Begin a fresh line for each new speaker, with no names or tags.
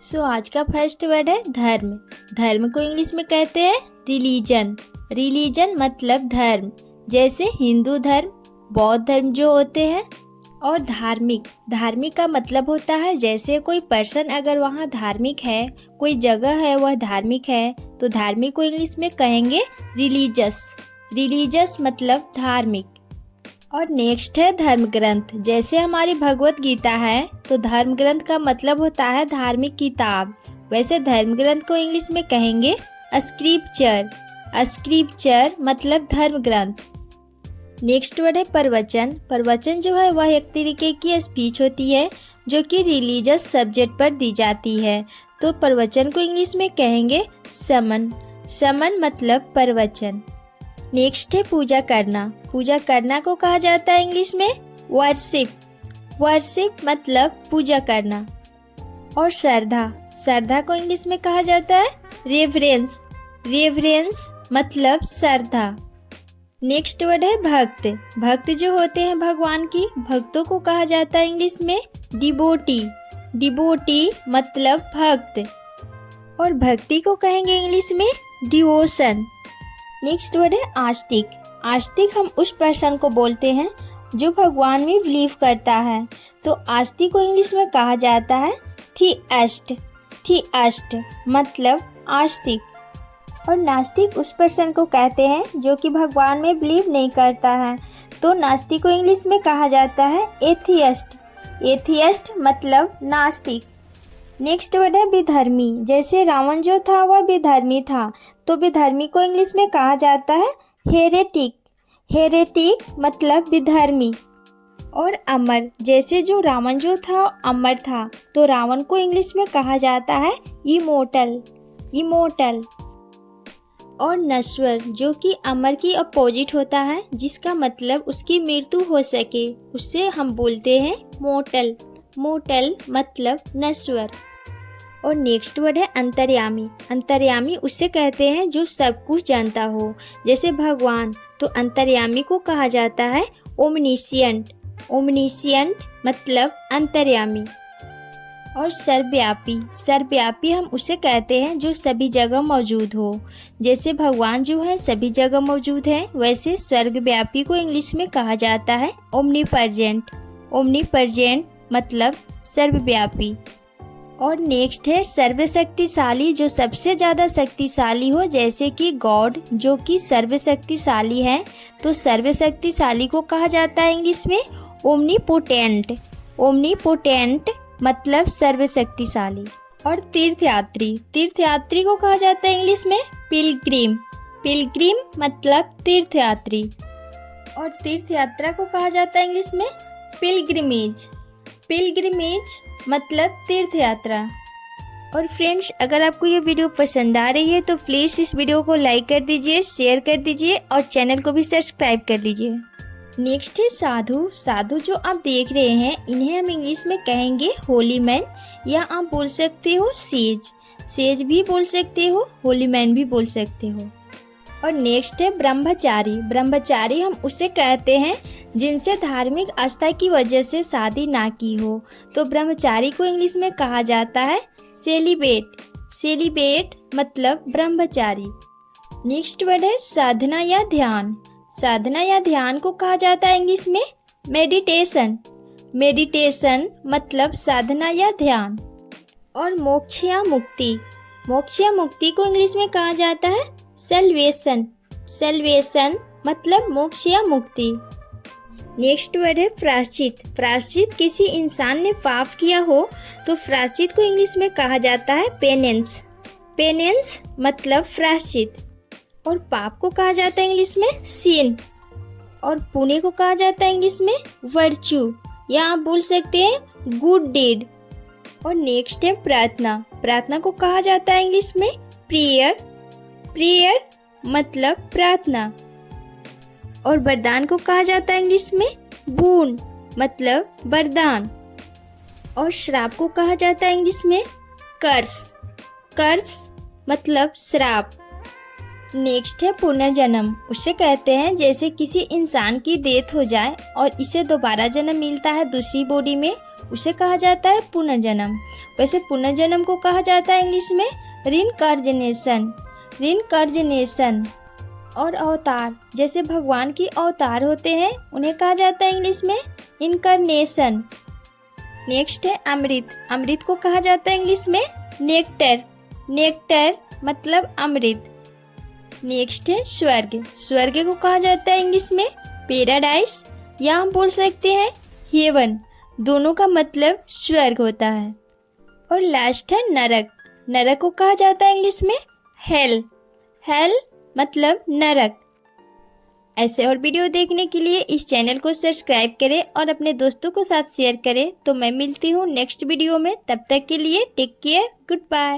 आज का first word है धर्म। धर्म को इंग्लिश में कहते हैं रिलीजन। रिलीजन मतलब धर्म, जैसे हिंदू धर्म, बौद्ध धर्म जो होते हैं। और धार्मिक, धार्मिक का मतलब होता है जैसे कोई पर्सन अगर वहाँ धार्मिक है, कोई जगह है वह धार्मिक है, तो धार्मिक को इंग्लिश में कहेंगे रिलीजस। रिलीजस मतलब धार्मिक। और नेक्स्ट है धर्म ग्रंथ। जैसे हमारी भगवत गीता है, तो धर्म ग्रंथ का मतलब होता है धार्मिक किताब। वैसे धर्म ग्रंथ को इंग्लिश में कहेंगे स्क्रिप्चर। स्क्रिप्चर मतलब धर्म ग्रंथ। नेक्स्ट वर्ड है प्रवचन। प्रवचन जो है वह एक तरीके की स्पीच होती है जो कि रिलीजियस सब्जेक्ट पर दी जाती है, तो प्रवचन को इंग्लिश में कहेंगे समन। समन मतलब प्रवचन। नेक्स्ट है पूजा करना। पूजा करना को कहा जाता है इंग्लिश में वर्शिप। वर्शिप मतलब पूजा करना। और श्रद्धा, श्रद्धा को इंग्लिश में कहा जाता है रेवरेंस। रेवरेंस मतलब श्रद्धा। नेक्स्ट वर्ड है भक्त। भक्त जो होते हैं भगवान की, भक्तों को कहा जाता है इंग्लिश में डिवोटी। डिवोटी मतलब भक्त। और भक्ति को कहेंगे इंग्लिश में डिवोशन। नेक्स्ट वर्ड है आस्तिक। आस्तिक हम उस पर्सन को बोलते हैं जो भगवान में बिलीव करता है, तो आस्तिक को इंग्लिश में कहा जाता है थीइस्ट। थीइस्ट मतलब आस्तिक। और नास्तिक उस पर्सन को कहते हैं जो कि भगवान में बिलीव नहीं करता है, तो नास्तिक को इंग्लिश में कहा जाता है एथियस्ट। एथियस्ट मतलब नास्तिक। नेक्स्ट वर्ड है विधर्मी। जैसे रावण जो था वह विधर्मी था, तो विधर्मी को इंग्लिश में कहा जाता है हेरेटिक। हेरेटिक मतलब विधर्मी। और अमर, जैसे जो रावण जो था अमर था, तो रावण को इंग्लिश में कहा जाता है इमोर्टल। इमोर्टल। और नश्वर, जो कि अमर की अपोजिट होता है, जिसका मतलब उसकी मृत्यु हो सके, उससे हम बोलते हैं मोर्टल। मोर्टल मतलब नश्वर। और नेक्स्ट वर्ड है अंतर्यामी। अंतर्यामी उसे कहते हैं जो सब कुछ जानता हो, जैसे भगवान, तो अंतर्यामी को कहा जाता है ओमनिशियंट। ओमनिशियंट मतलब अंतर्यामी। और सर्वव्यापी। सर्वव्यापी हम उसे कहते हैं जो सभी जगह मौजूद हो, जैसे भगवान जो है सभी जगह मौजूद है, वैसे सर्वव्यापी को इंग्लिश में कहा जाता है ओमनीप्रेजेंट। ओमनीप्रेजेंट मतलब सर्वव्यापी। और नेक्स्ट है सर्वशक्तिशाली, जो सबसे ज़्यादा शक्तिशाली हो, जैसे कि गॉड जो कि सर्वशक्तिशाली है, तो सर्वशक्तिशाली को कहा जाता है इंग्लिश में ओमनीपोटेंट। ओमनीपोटेंट मतलब सर्वशक्तिशाली। और तीर्थयात्री। तीर्थयात्री को कहा जाता है इंग्लिश में पिलग्रिम। पिलग्रिम मतलब तीर्थयात्री। और तीर्थयात्रा को कहा जाता है इंग्लिश में पिलग्रिमेज। पिलग्रिमेज मतलब तीर्थयात्रा। और फ्रेंड्स, अगर आपको ये वीडियो पसंद आ रही है तो प्लीज़ इस वीडियो को लाइक कर दीजिए, शेयर कर दीजिए और चैनल को भी सब्सक्राइब कर लीजिए। नेक्स्ट है साधु। साधु जो आप देख रहे हैं, इन्हें हम इंग्लिश में कहेंगे होली मैन, या आप बोल सकते हो सेज। सेज भी बोल सकते हो, होली मैन भी बोल सकते हो। और नेक्स्ट है ब्रह्मचारी। ब्रह्मचारी हम उसे कहते हैं जिनसे धार्मिक आस्था की वजह से शादी ना की हो, तो ब्रह्मचारी को इंग्लिश में कहा जाता है सेलिबेट। सेलिबेट मतलब ब्रह्मचारी। नेक्स्ट वर्ड है साधना या ध्यान। साधना या ध्यान को कहा जाता है इंग्लिश में मेडिटेशन। मेडिटेशन मतलब साधना या ध्यान। और मोक्ष या मुक्ति। मोक्ष या मुक्ति को इंग्लिश में कहा जाता है सल्वेशन। सल्वेशन मतलब मोक्ष या मुक्ति। नेक्स्ट वर्ड है प्रायश्चित। प्रायश्चित किसी इंसान ने पाप किया हो, तो प्रायश्चित को इंग्लिश में कहा जाता है पेनेंस। पेनेंस मतलब प्रायश्चित। और पाप को कहा जाता है इंग्लिश में सिन। और पुण्य को कहा जाता है इंग्लिश में वर्च्यू, या आप बोल सकते हैं गुड डीड। और नेक्स्ट है प्रार्थना। प्रार्थना को कहा जाता है इंग्लिश में प्रेयर। प्रेयर मतलब प्रार्थना। और वरदान को कहा जाता है इंग्लिश में बून मतलब वरदान। और श्राप को कहा जाता है इंग्लिश में कर्स। कर्स मतलब श्राप। नेक्स्ट है पुनर्जन्म। उसे कहते हैं जैसे किसी इंसान की डेथ हो जाए और इसे दोबारा जन्म मिलता है दूसरी बॉडी में, उसे कहा जाता है पुनर्जन्म। वैसे पुनर्जन्म को कहा जाता है इंग्लिश में रीइंकार्नेशन। रीइंकार्नेशन। और अवतार, जैसे भगवान की अवतार होते हैं उन्हें कहा जाता है इंग्लिश में इनकारनेशन। नेक्स्ट है अमृत। अमृत को कहा जाता है इंग्लिश में नेक्टर। नेक्टर मतलब अमृत। नेक्स्ट है स्वर्ग। स्वर्ग को कहा जाता है इंग्लिश में पैराडाइस, या हम बोल सकते हैं हेवन। दोनों का मतलब स्वर्ग होता है। और लास्ट है नरक। नरक को कहा जाता है इंग्लिश में हेल। हेल मतलब नरक। ऐसे और वीडियो देखने के लिए इस चैनल को सब्सक्राइब करें और अपने दोस्तों के साथ शेयर करें। तो मैं मिलती हूँ नेक्स्ट वीडियो में, तब तक के लिए टेक केयर, गुड बाय।